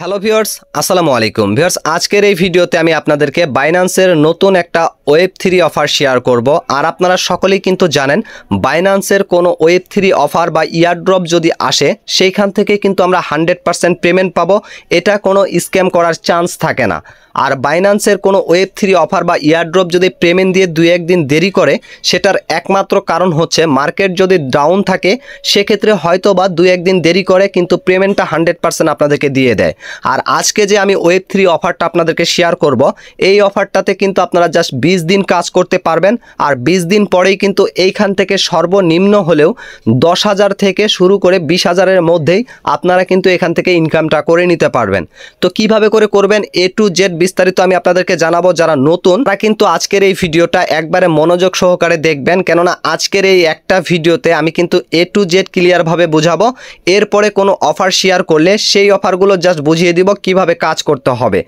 Hello viewers, আসসালামু আলাইকুম viewers. আজকের এই ভিডিওতে আমি আপনাদেরকে বাইন্যান্সের নতুন একটা ওয়েব3 অফার শেয়ার করব। আর আপনারা সকলেই কিন্তু জানেন বাইন্যান্সের কোনো ওয়েব3 অফার বা ইয়ারড্রপ যদি আসে সেইখান থেকে কিন্তু আমরা 100% পেমেন্ট পাবো। এটা কোনো স্ক্যাম করার চান্স থাকে না। আর বাইন্যান্সের কোনো ওয়েব3 অফার বা ইয়ারড্রপ যদি পেমেন্ট দিয়ে 2-1 দিন দেরি করে, সেটার একমাত্র কারণ হচ্ছে মার্কেট যদি ডাউন থাকে সেক্ষেত্রে হয়তো বা 2-1 দিন দেরি করে, কিন্তু পেমেন্টটা 100% আপনাদেরকে দিয়ে দেয়। আর আজকে যে আমি ওয়েব3 অফারটা আপনাদেরকে শেয়ার করব, এই অফারটাতে কিন্তু আপনারা জাস্ট 20 দিন কাজ করতে পারবেন। আর 20 দিন পরেই কিন্তু এইখান থেকে সর্বনিম্ন হলেও 10,000 থেকে শুরু করে 20,000-এর মধ্যেই আপনারা কিন্তু এখান থেকে ইনকামটা করে নিতে পারবেন। তো কিভাবে করে করবেন A to Z বিস্তারিত আমি আপনাদেরকে জানাবো। যারা নতুন তারা কিন্তু আজকের এই ভিডিওটা একবারে মনোযোগ সহকারে দেখবেন, কেননা আজকের এই একটা ভিডিওতে আমি কিন্তু A to Z ক্লিয়ারভাবে বুঝাবো। এরপরে কোনো অফার শেয়ার করলে সেই অফারগুলো জাস্ট বুঝিয়ে দিব কিভাবে কাজ করতে হবে।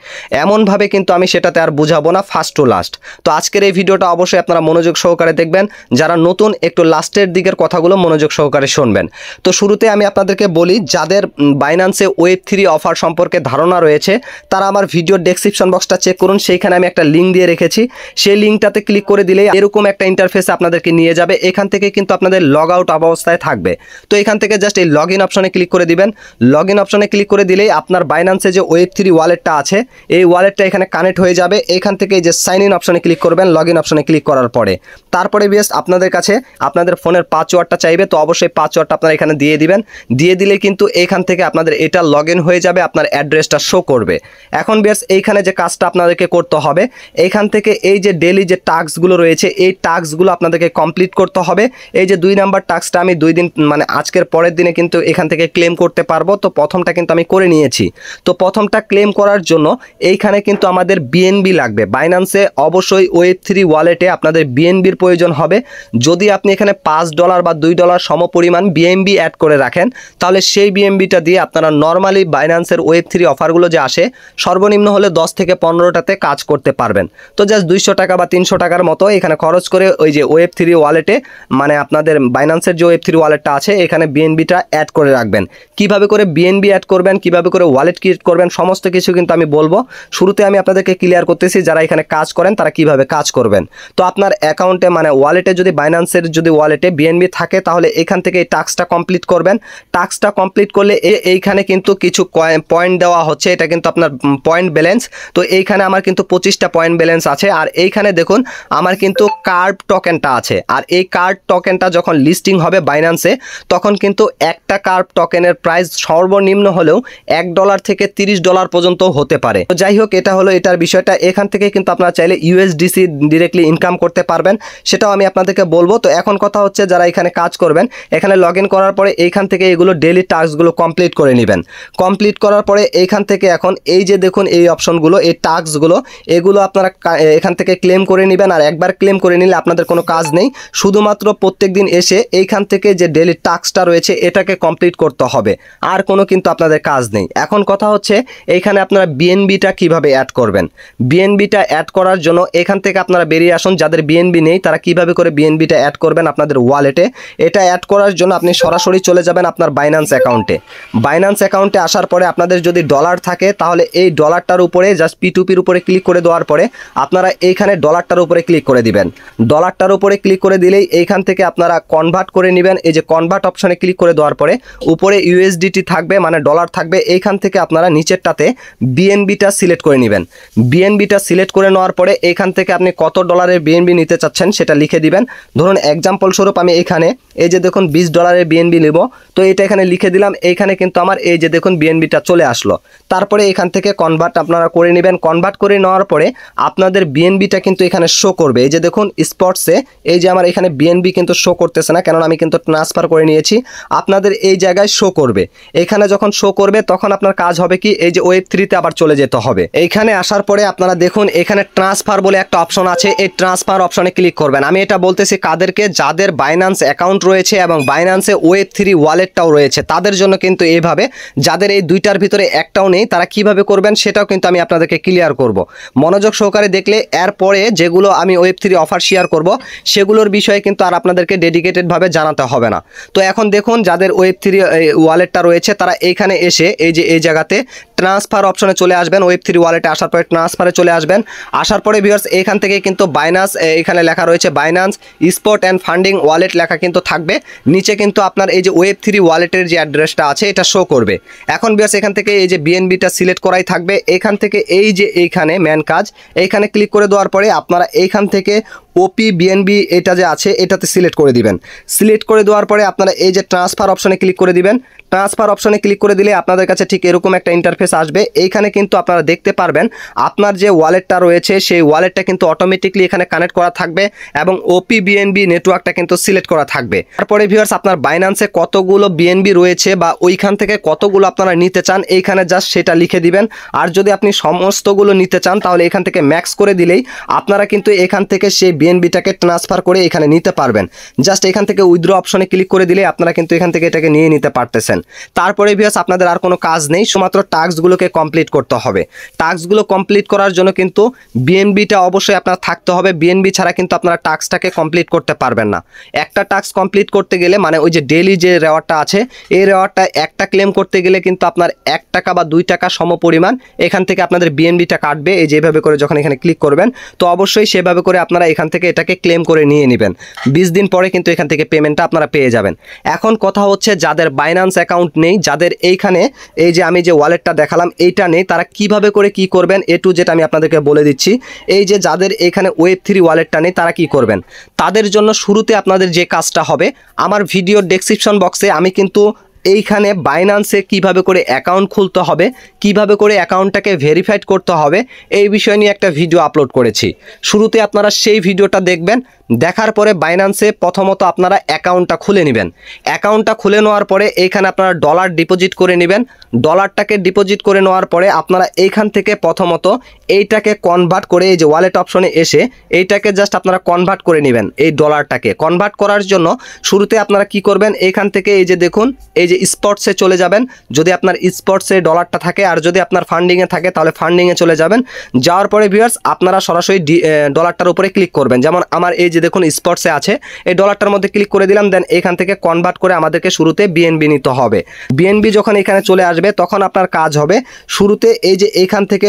এমনভাবে কিন্তু আমি সেটাতে আর বুঝাবো না ফার্স্ট টু লাস্ট। তো আজকের এই ভিডিওটা অবশ্যই আপনারা মনোযোগ সহকারে দেখবেন। যারা নতুন একটু লাস্টের দিকের কথাগুলো মনোযোগ সহকারে শুনবেন। তো শুরুতে আমি আপনাদেরকে বলি, যাদের বাইন্যান্সে ওয়েব3 অফার সম্পর্কে ধারণা রয়েছে তারা আমার ভিডিওর ডেসক্রিপশন বক্সটা চেক করুন। সেইখানে আমি একটা লিঙ্ক দিয়ে রেখেছি। সেই লিঙ্কটাতে ক্লিক করে দিলেই এরকম একটা ইন্টারফেসে আপনাদেরকে নিয়ে যাবে। এখান থেকে কিন্তু আপনাদের লগ আউট অবস্থায় থাকবে। তো এখান থেকে জাস্ট এই লগ ইন অপশনে ক্লিক করে দিবেন। লগ ইন অপশনে ক্লিক করে দিলেই আপনার বাইন্যান্সে যে ওয়েব3 ওয়ালেটটা আছে এই ওয়ালেটটা এখানে কানেক্ট হয়ে যাবে। এখান থেকে এই যে সাইন ইন অপশনে ক্লিক করবেন। লগ ইন অপশনে ক্লিক করার পরে তারপরে বেশ আপনাদের কাছে আপনাদের ফোনের পাসওয়ার্ডটা চাইবে। তো অবশ্যই পাসওয়ার্ডটা আপনারা এখানে দিয়ে দিবেন। দিয়ে দিলে কিন্তু এইখান থেকে আপনাদের এটা লগ ইন হয়ে যাবে, আপনার অ্যাড্রেসটা শো করবে। এখন বেশ এইখানে যে কাজটা আপনাদেরকে করতে হবে, এইখান থেকে এই যে ডেইলি যে টাস্কগুলো রয়েছে এই টাস্কগুলো আপনাদেরকে কমপ্লিট করতে হবে। এই যে 2 নাম্বার টাস্কটা আমি 2 দিন মানে আজকের পরের দিনে কিন্তু এখান থেকে ক্লেম করতে পারবো। তো প্রথমটা কিন্তু আমি করে নিয়েছি। তো প্রথমটা ক্লেম করার জন্য এইখানে কিন্তু আমাদের বিএনবি লাগবে। বাইন্যান্সে অবশ্যই ওয়েব3 ওয়ালেটে আপনাদের বিএনবির প্রয়োজন হবে। যদি আপনি এখানে $5 বা $2 সমপরিমাণ বিএনবি অ্যাড করে রাখেন, তাহলে সেই বিএনবিটা দিয়ে আপনারা নর্মালি বাইন্যান্সের ওয়েব3 অফারগুলো যে আসে সর্বনিম্ন হলে 10 থেকে 15টাতে কাজ করতে পারবেন। তো জাস্ট 200 টাকা বা 300 টাকার মতো এখানে খরচ করে ওই যে ওয়েব3 ওয়ালেটে মানে আপনাদের বাইন্যান্সের যে ওয়েব3 ওয়ালেটটা আছে এখানে বিএনবিটা অ্যাড করে রাখবেন। কিভাবে করে বিএনবি অ্যাড করবেন, কিভাবে করে ওয়ালেট ক্রিয়েট করবেন, সমস্ত কিছু কিন্তু আমি বলবো। শুরুতে আমি আপনাদেরকে ক্লিয়ার করতেছি যারা এখানে কাজ করেন তারা কিভাবে কাজ করবেন। তো আপনার অ্যাকাউন্টে মানে ওয়ালেটে যদি বাইন্যান্সের যদি ওয়ালেটে বিএনবি থাকে তাহলে এখান থেকে এই টাস্কটা কমপ্লিট করবেন। টাস্কটা কমপ্লিট করলে এইখানে কিন্তু কিছু পয়েন্ট দেওয়া হচ্ছে, এটা কিন্তু আপনার পয়েন্ট ব্যালেন্স। তো এইখানে আমার কিন্তু 25টা পয়েন্ট ব্যালেন্স আছে। আর এইখানে দেখুন আমার কিন্তু কার্ভ টোকেনটা আছে। আর এই কার্ভ টোকেনটা যখন লিস্টিং হবে বাইন্যান্সে তখন কিন্তু একটা কার্ভ টোকেনের প্রাইস সর্বনিম্ন হলেও $1 থেকে $30 পর্যন্ত হতে পারে। তো যাই হোক, এটা হলো এটার বিষয়টা। এখান থেকে কিন্তু আপনারা চাইলে USDC ডিরেক্টলি ইনকাম করতে পারবেন, সেটাও আমি আপনাদেরকে বলবো। তো এখন কথা হচ্ছে যারা এখানে কাজ করবেন এখানে লগ ইন করার পরে এইখান থেকে এগুলো ডেইলি টাস্কগুলো কমপ্লিট করে নেবেন। কমপ্লিট করার পরে এইখান থেকে এখন এই যে দেখুন এই অপশনগুলো এই টাস্কগুলো এগুলো আপনারা এখান থেকে ক্লেম করে নেবেন। আর একবার ক্লেম করে নিলে আপনাদের কোনো কাজ নেই, শুধুমাত্র প্রত্যেক দিন এসে এইখান থেকে যে ডেইলি টাস্কটা রয়েছে এটাকে কমপ্লিট করতে হবে, আর কোনো কিন্তু আপনাদের কাজ নেই। এখন কথা হচ্ছে এইখানে আপনারা বিএনবিটা কিভাবে অ্যাড করবেন। বিএনবিটা অ্যাড করার জন্য এখান থেকে আপনারা বেরিয়ে আসুন। যাদের বিএনবি নেই তারা কিভাবে করে বিএনবিটা অ্যাড করবেন আপনাদের ওয়ালেটে, এটা অ্যাড করার জন্য আপনি সরাসরি চলে যাবেন আপনার বাইন্যান্স অ্যাকাউন্টে। বাইন্যান্স অ্যাকাউন্টে আসার পরে আপনাদের যদি ডলার থাকে তাহলে এই ডলারটার উপরে জাস্ট P2Pর উপরে ক্লিক করে দেওয়ার পরে আপনারা এইখানে ডলারটার উপরে ক্লিক করে দিবেন। ডলারটার উপরে ক্লিক করে দিলেই এইখান থেকে আপনারা কনভার্ট করে নেবেন। এই যে কনভার্ট অপশনে ক্লিক করে দেওয়ার পরে উপরে USDT থাকবে মানে ডলার থাকবে। এইখান থেকে আপনারা নিচেরটাতে বিএনবিটা সিলেক্ট করে নেবেন। বিএনবিটা সিলেক্ট করে নেওয়ার পরে এইখান থেকে আপনি কত ডলারের বিএনবি নিতে চাচ্ছেন সেটা লিখে দিবেন। ধরুন এক্সাম্পল স্বরূপ আমি এখানে এই যে দেখুন $20 বিএনবি নেব, তো এটা এখানে লিখে দিলাম। এইখানে কিন্তু আমার এই যে দেখুন বিএনবিটা চলে আসলো। তারপরে এখান থেকে কনভার্ট আপনারা করে নেবেন। কনভার্ট করে নেওয়ার পরে আপনাদের বিএনবিটা কিন্তু এখানে শো করবে। এই যে দেখুন স্পটসে এই যে আমার এখানে বিএনবি কিন্তু শো করতেছে না, কারণ আমি কিন্তু ট্রান্সফার করে নিয়েছি। আপনাদের এই জায়গায় শো করবে। এখানে যখন শো করবে তখন আপনার কাজ হবে কি এই যে ওয়েব3তে আবার চলে যেতে হবে। এইখানে আসার পরে আপনারা দেখুন এখানে ট্রান্সফার বলে একটা অপশন আছে, এই ট্রান্সফার অপশনে ক্লিক করবেন। আমি এটা বলতেছি কাদেরকে, যাদের বাইন্যান্স অ্যাকাউন্ট রয়েছে এবং বাইন্যান্সে ওয়েব3 ওয়ালেটটাও রয়েছে তাদের জন্য কিন্তু এইভাবে। যাদের এই দুইটার ভিতরে একটাও নেই তারা কিভাবে করবেন সেটাও কিন্তু আমি আপনাদেরকে ক্লিয়ার করব। মনোযোগ সহকারে দেখলে এরপরে যেগুলো আমি ওয়েব3 অফার শেয়ার করব সেগুলোর বিষয়ে কিন্তু আর আপনাদেরকে ডেডিকেটেডভাবে জানাতে হবে না। তো এখন দেখুন যাদের ওয়েব3 ওয়ালেটটা রয়েছে তারা এইখানে এসে এই যে এই জায়গাতে ট্রান্সফার অপশনে চলে আসবেন। ওয়েব3 ওয়ালেটে আসার পরে ট্রান্সফারে চলে আসবেন। আসার পরে ভিউয়ার্স এখান থেকে কিন্তু বাইনান্স এখানে লেখা রয়েছে Binance spot and funding wallet লেখা কিন্তু থাকবে। নিচে কিন্তু আপনার এই যে ওয়েব3 ওয়ালেটের যে অ্যাড্রেসটা আছে এটা শো করবে। এখন ভিউয়ার্স এখান থেকে এই যে বিএনবিটা সিলেক্ট করাই থাকবে। এখান থেকে এই যে এইখানে ম্যান কাজ এইখানে ক্লিক করে দেওয়ার পরে আপনারা এইখান থেকে ওপি বিএনবি এটা যে আছে এটাতে সিলেক্ট করে দিবেন। সিলেক্ট করে দেওয়ার পরে আপনারা এই যে ট্রান্সফার অপশনে ক্লিক করে দিবেন। ট্রান্সফার অপশনে ক্লিক করে দিলে আপনাদের কাছে ঠিক এরকম একটা ইন্টারফেস আসবে। এইখানে কিন্তু আপনারা দেখতে পারবেন আপনার যে ওয়ালেটটা রয়েছে সেই ওয়ালেটটা কিন্তু অটোমেটিকলি এখানে কানেক্ট করা থাকবে এবং ওপি বিএনবি নেটওয়ার্কটা কিন্তু সিলেক্ট করা থাকবে। তারপরে ভিউয়ার্স আপনার বাইন্যান্সে কতগুলো বিএনবি রয়েছে বা ওইখান থেকে কতগুলো আপনারা নিতে চান এইখানে জাস্ট সেটা লিখে দিবেন। আর যদি আপনি সমস্তগুলো নিতে চান তাহলে এখান থেকে ম্যাক্স করে দিলেই আপনারা কিন্তু এখান থেকে সেই বিএনবিটাকে ট্রান্সফার করে এখানে নিতে পারবেন। জাস্ট এখান থেকে উইথড্র অপশনে ক্লিক করে দিলে আপনারা কিন্তু এখান থেকে এটাকে নিয়ে নিতে পারতেছেন। তারপরে ভিউয়ার্স আপনাদের আর কোনো কাজ নেই, শুধুমাত্র টাস্কগুলোকে কমপ্লিট করতে হবে। টাস্কগুলো কমপ্লিট করার জন্য কিন্তু বিএনবিটা অবশ্যই আপনার থাকতে হবে। বিএনবি ছাড়া কিন্তু আপনারা টাস্কটাকে কমপ্লিট করতে পারবেন না। একটা টাস্ক কমপ্লিট করতে গেলে মানে ওই যে ডেইলি যে রেওয়ার্ডটা আছে এই রেওয়ার্ডটা একটা ক্লেম করতে গেলে কিন্তু আপনার 1 টাকা বা 2 টাকা সমপরিমাণ এখান থেকে আপনাদের বিএনবিটা কাটবে। এই যেভাবে করে যখন এখানে ক্লিক করবেন তো অবশ্যই সেভাবে করে আপনারা এখান থেকে এটাকে ক্লেম করে নিয়ে নেবেন। 20 দিন পরে কিন্তু এখান থেকে পেমেন্টটা আপনারা পেয়ে যাবেন। এখন কথা হচ্ছে যাদের বাইন্যান্স অ্যাকাউন্ট নেই, যাদের এইখানে এই যে আমি যে ওয়ালেটটা দেখালাম এইটা নেই, তারা কিভাবে করে কি করবেন এ টু জেড আমি আপনাদেরকে বলে দিচ্ছি। এই যে যাদের এখানে ওয়েব3 ওয়ালেটটা নেই তারা কি করবেন, তাদের জন্য শুরুতে আপনাদের যে কাজটা হবে আমার ভিডিওর ডেসক্রিপশন বক্সে আমি কিন্তু এইখানে বাইন্যান্সে কিভাবে করে অ্যাকাউন্ট খুলতে হবে, কিভাবে করে অ্যাকাউন্টটাকে ভেরিফাইড করতে হবে এই বিষয় নিয়ে একটা ভিডিও আপলোড করেছি। শুরুতে আপনারা সেই ভিডিওটা দেখবেন। দেখার পরে বাইন্যান্সে প্রথমত আপনারা অ্যাকাউন্টটা খুলে নেবেন। অ্যাকাউন্টটা খুলে নেওয়ার পরে এইখানে আপনারা ডলার ডিপোজিট করে নেবেন। ডলারটাকে ডিপোজিট করে নেওয়ার পরে আপনারা এইখান থেকে প্রথমত এইটাকে কনভার্ট করে এই যে ওয়ালেট অপশনে এসে এইটাকে জাস্ট আপনারা কনভার্ট করে নেবেন। এই ডলারটাকে কনভার্ট করার জন্য শুরুতে আপনারা কি করবেন, এইখান থেকে এই যে দেখুন এই যে স্পটসে চলে যাবেন। যদি আপনার স্পটসে ডলারটা থাকে আর যদি আপনার ফান্ডিংয়ে থাকে তাহলে ফান্ডিংয়ে চলে যাবেন। যাওয়ার পরে ভিউয়ার্স আপনারা সরাসরি ডলারটার উপরে ক্লিক করবেন। যেমন আমার এই যে দেখুন স্পটসে আছে এই ডলারটার মধ্যে ক্লিক করে দিলাম। দেন এখান থেকে কনভার্ট করে আমাদেরকে শুরুতে বিএনবি নিতে হবে। বিএনবি যখন এখানে চলে আসবে তখন আপনার কাজ হবে শুরুতে এই যে এইখান থেকে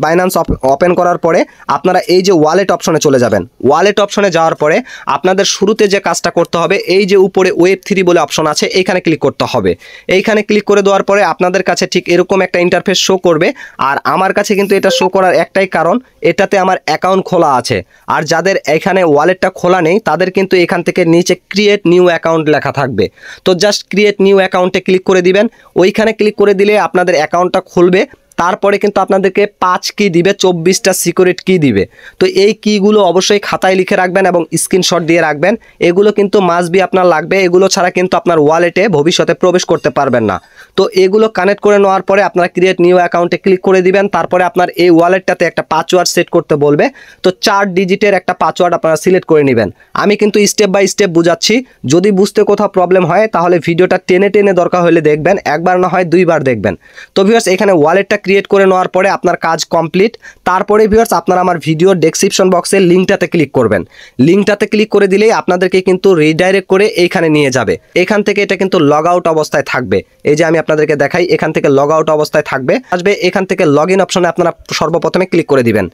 বাইন্যান্স ওপেন করার পরে আপনারা এই যে ওয়ালেট অপশনে চলে যাবেন। ওয়ালেট অপশনে যাওয়ার পরে আপনাদের শুরুতে যে কাজটা করতে হবে এই যে উপরে ওয়েব3 বলে অপশন আছে এইখানে ক্লিক করতে হবে। এইখানে ক্লিক করে দেওয়ার পরে আপনাদের কাছে ঠিক এরকম একটা ইন্টারফেস শো করবে। আর আমার কাছে কিন্তু এটা শো করার একটাই কারণ এটাতে আমার অ্যাকাউন্ট খোলা আছে। আর যাদের এখানে ওয়ালেটটা খোলা নেই তাদের কিন্তু এখান থেকে নিচে ক্রিয়েট নিউ অ্যাকাউন্ট লেখা থাকবে। তো জাস্ট ক্রিয়েট নিউ অ্যাকাউন্টে ক্লিক করে দিবেন। ওইখানে ক্লিক করে দিলে আপনাদের অ্যাকাউন্টটা খুলবে। তারপরে কিন্তু আপনাদেরকে 5 কি দিবে, 24টা সিকিউরিটি কি দিবে। তো এই কিগুলো অবশ্যই খাতায় লিখে রাখবেন এবং স্ক্রিনশট দিয়ে রাখবেন। এগুলো কিন্তু মাস্ট বি আপনার লাগবে। এগুলো ছাড়া কিন্তু আপনার ওয়ালেটে ভবিষ্যতে প্রবেশ করতে পারবেন না। তো এগুলো কানেক্ট করে নেওয়ার পরে আপনারা ক্রিয়েট নিউ অ্যাকাউন্টে ক্লিক করে দিবেন। তারপরে আপনার এই ওয়ালেটটাতে একটা পাসওয়ার্ড সেট করতে বলবে। তো 4 ডিজিটের একটা পাসওয়ার্ড আপনারা সিলেক্ট করে নেবেন। আমি কিন্তু স্টেপ বাই স্টেপ বুঝাচ্ছি। যদি বুঝতে কোথাও প্রবলেম হয় তাহলে ভিডিওটা টেনে টেনে দরকার হলে দেখবেন, একবার না হয় 2 বার দেখবেন। তো ভিউয়ার্স এখানে ওয়ালেটটা ক্রিয়েট করে নেওয়ার পরে আপনার কাজ কমপ্লিট। তারপরে ভিউয়ার্স আপনারা আমার ভিডিওর ডেসক্রিপশন বক্সে লিঙ্কটাতে ক্লিক করবেন। লিঙ্কটাতে ক্লিক করে দিলেই আপনাদেরকে কিন্তু রিডাইরেক্ট করে এইখানে নিয়ে যাবে। এখান থেকে এটা কিন্তু লগ আউট অবস্থায় থাকবে। এই যে আমি আপনাদেরকে দেখাই এখান থেকে লগ আউট অবস্থায় থাকবে আসবে। এখান থেকে লগ ইন অপশনে আপনারা সর্বপ্রথমে ক্লিক করে দিবেন।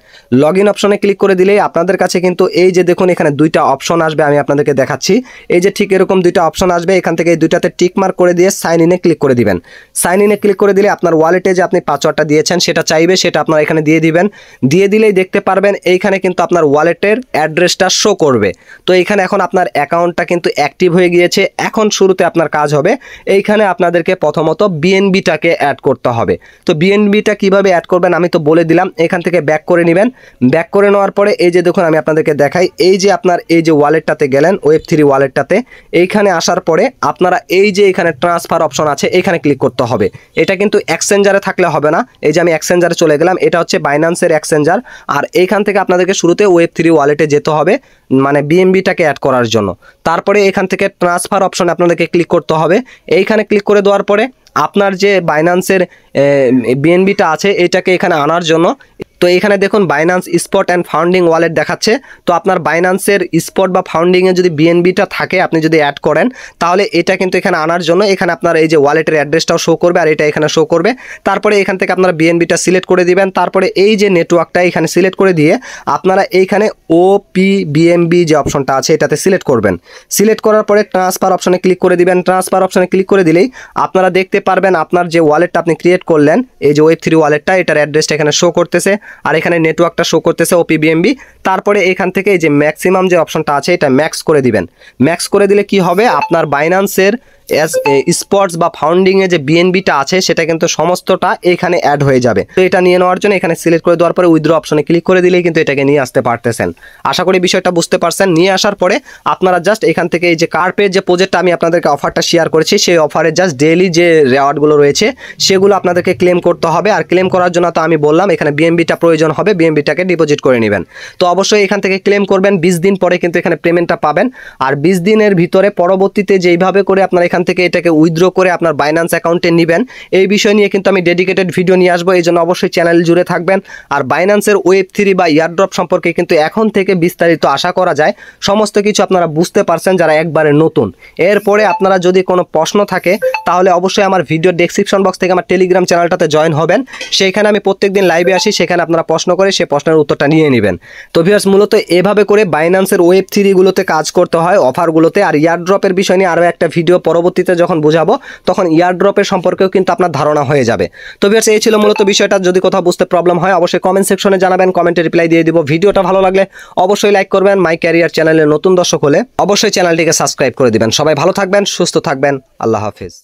লগ ইন অপশনে ক্লিক করে দিলেই আপনাদের কাছে কিন্তু এই যে দেখুন এখানে 2টা অপশন আসবে। আমি আপনাদেরকে দেখাচ্ছি এই যে ঠিক এরকম 2টা অপশন আসবে। এখান থেকে এই 2টাতে টিক মার্ক করে দিয়ে সাইন ইনে ক্লিক করে দিবেন। সাইন ইনে ক্লিক করে দিলে আপনার ওয়ালেটে যে আপনি পাসওয়ার্ডটা দিয়েছেন সেটা চাইবে, সেটা আপনারা এখানে দিয়ে দিবেন। দিয়ে দিলেই দেখতে পারবেন এইখানে কিন্তু আপনার ওয়ালেটের অ্যাড্রেসটা শো করবে। তো এইখানে এখন আপনার অ্যাকাউন্টটা কিন্তু অ্যাক্টিভ হয়ে গিয়েছে। এখন শুরুতে আপনার কাজ হবে এইখানে আপনাদেরকে প্রথমত বিএনবিটাকে অ্যাড করতে হবে। তো বিএনবিটা কিভাবে অ্যাড করবেন আমি তো বলে দিলাম। এখান থেকে ব্যাক করে নেবেন। ব্যাক করে নেওয়ার পরে এই যে দেখুন আমি আপনাদেরকে দেখাই এই যে আপনার এই যে ওয়ালেটটাতে গেলেন ওয়েব3 ওয়ালেটটাতে এইখানে আসার পরে আপনারা এই যে এখানে ট্রান্সফার অপশন আছে এখানে ক্লিক করতে হবে। এটা কিন্তু এক্সচেঞ্জারে থাকলে হবে না। এই যে আমি এক্সচেঞ্জারে চলে গেলাম, এটা হচ্ছে বাইন্যান্সের এক্সচেঞ্জার। আর এইখান থেকে আপনাদেরকে শুরুতে ওয়েব3 ওয়ালেটে যেতে হবে মানে বিএনবিটাকে অ্যাড করার জন্য। তারপরে এখান থেকে ট্রান্সফার অপশনে আপনাদেরকে ক্লিক করতে হবে। এইখানে ক্লিক করে দেওয়ার পরে আপনার যে বাইন্যান্সের বিএনবিটা আছে এটাকে এখানে আনার জন্য তো এখানে দেখুন Binance spot and founding wallet দেখাচ্ছে। তো আপনার বাইন্যান্সের স্পট বা ফাউন্ডিংয়ে যদি বিএনবিটা থাকে, আপনি যদি অ্যাড করেন, তাহলে এটা কিন্তু এখানে আনার জন্য এখানে আপনার এই যে ওয়ালেটের অ্যাড্রেসটাও শো করবে আর এটা এখানে শো করবে। তারপরে এখান থেকে আপনারা বিএনবিটা সিলেক্ট করে দিবেন। তারপরে এই যে নেটওয়ার্কটা এখানে সিলেক্ট করে দিয়ে আপনারা এইখানে OPBNB যে অপশনটা আছে এটাতে সিলেক্ট করবেন। সিলেক্ট করার পরে ট্রান্সফার অপশনে ক্লিক করে দিবেন। ট্রান্সফার অপশনে ক্লিক করে দিলেই আপনারা দেখতে পারবেন আপনার যে ওয়ালেটটা আপনি ক্রিয়েট করলেন, এই যে Web3 ওয়ালেটটা, এটার অ্যাড্রেসটা এখানে শো করতেছে আর এখানে নেটওয়ার্কটা শো করতেছে OPBNB। তারপরে এখান থেকে এই যে ম্যাক্সিমাম যে অপশনটা আছে এটা ম্যাক্স করে দিবেন। ম্যাক্স করে দিলে কি হবে, আপনার বাইন্যান্সের স্পটস বা ফাউন্ডিংয়ে যে বিএনবিটা আছে সেটা কিন্তু সমস্তটা এখানে অ্যাড হয়ে যাবে। তো এটা নিয়ে নেওয়ার জন্য এখানে সিলেক্ট করে দেওয়ার পরে উইথড্র অপশনে ক্লিক করে দিলেই কিন্তু এটাকে নিয়ে আসতে পারতেছেন। আশা করি বিষয়টা বুঝতে পারছেন। নিয়ে আসার পরে আপনারা জাস্ট এখান থেকে এই যে কার্পের যে প্রজেক্টটা আমি আপনাদেরকে অফারটা শেয়ার করেছি, সেই অফারে জাস্ট ডেইলি যে রেওয়ার্ডগুলো রয়েছে সেগুলো আপনাদেরকে ক্লেম করতে হবে। আর ক্লেম করার জন্য তো আমি বললাম এখানে বিএনবিটা প্রয়োজন হবে, বিএনবিটাকে ডিপোজিট করে নেবেন। তো অবশ্যই এখান থেকে ক্লেম করবেন। 20 দিন পরে কিন্তু এখানে পেমেন্টটা পাবেন। আর 20 দিনের ভিতরে পরবর্তীতে যেইভাবে করে আপনারা এখান থেকে এটাকে উইথড্র করে আপনার বাইন্যান্স অ্যাকাউন্টে নেবেন, এই বিষয় নিয়ে কিন্তু আমি ডেডিকেটেড ভিডিও নিয়ে আসবো। এই জন্য অবশ্যই চ্যানেল জুড়ে থাকবেন। আর বাইন্যান্সের Web3 বা ইয়ারড্রপ সম্পর্কে কিন্তু এখন থেকে বিস্তারিত আশা করা যায় সমস্ত কিছু আপনারা বুঝতে পারছেন যারা একবারে নতুন। এরপরে আপনারা যদি কোনো প্রশ্ন থাকে তাহলে অবশ্যই আমার ভিডিও ডেসক্রিপশন বক্স থেকে আমার টেলিগ্রাম চ্যানেলটাতে জয়েন হবেন। সেইখানে আমি প্রত্যেকদিন লাইভে আসি, সেখানে আপনারা প্রশ্ন করে সেই প্রশ্নের উত্তরটা নিয়ে নেবেন। তো ভিউয়ার্স, মূলত এভাবে করে বাইন্যান্সের Web3 গুলোতে কাজ করতে হয়, অফারগুলোতে। আর ইয়ারড্রপের বিষয় নিয়ে আরও একটা ভিডিও পরবর্তীতে যখন বোঝাবো তখন ইয়ারড্রপের সম্পর্কেও কিন্তু আপনার ধারণা হয়ে যাবে। তো ভিউয়ার্স, এই ছিল মূলত বিষয়টা। যদি কোথাও বুঝতে প্রবলেম হয় অবশ্যই কমেন্ট সেকশনে জানাবেন, কমেন্টে রিপ্লাই দিয়ে দিব। ভিডিওটা ভালো লাগলে অবশ্যই লাইক করবেন। মাই ক্যারিয়ার চ্যানেলে নতুন দর্শক হলে অবশ্যই চ্যানেলটিকে সাবস্ক্রাইব করে দিবেন। সবাই ভালো থাকবেন, সুস্থ থাকবেন। আল্লাহ হাফেজ।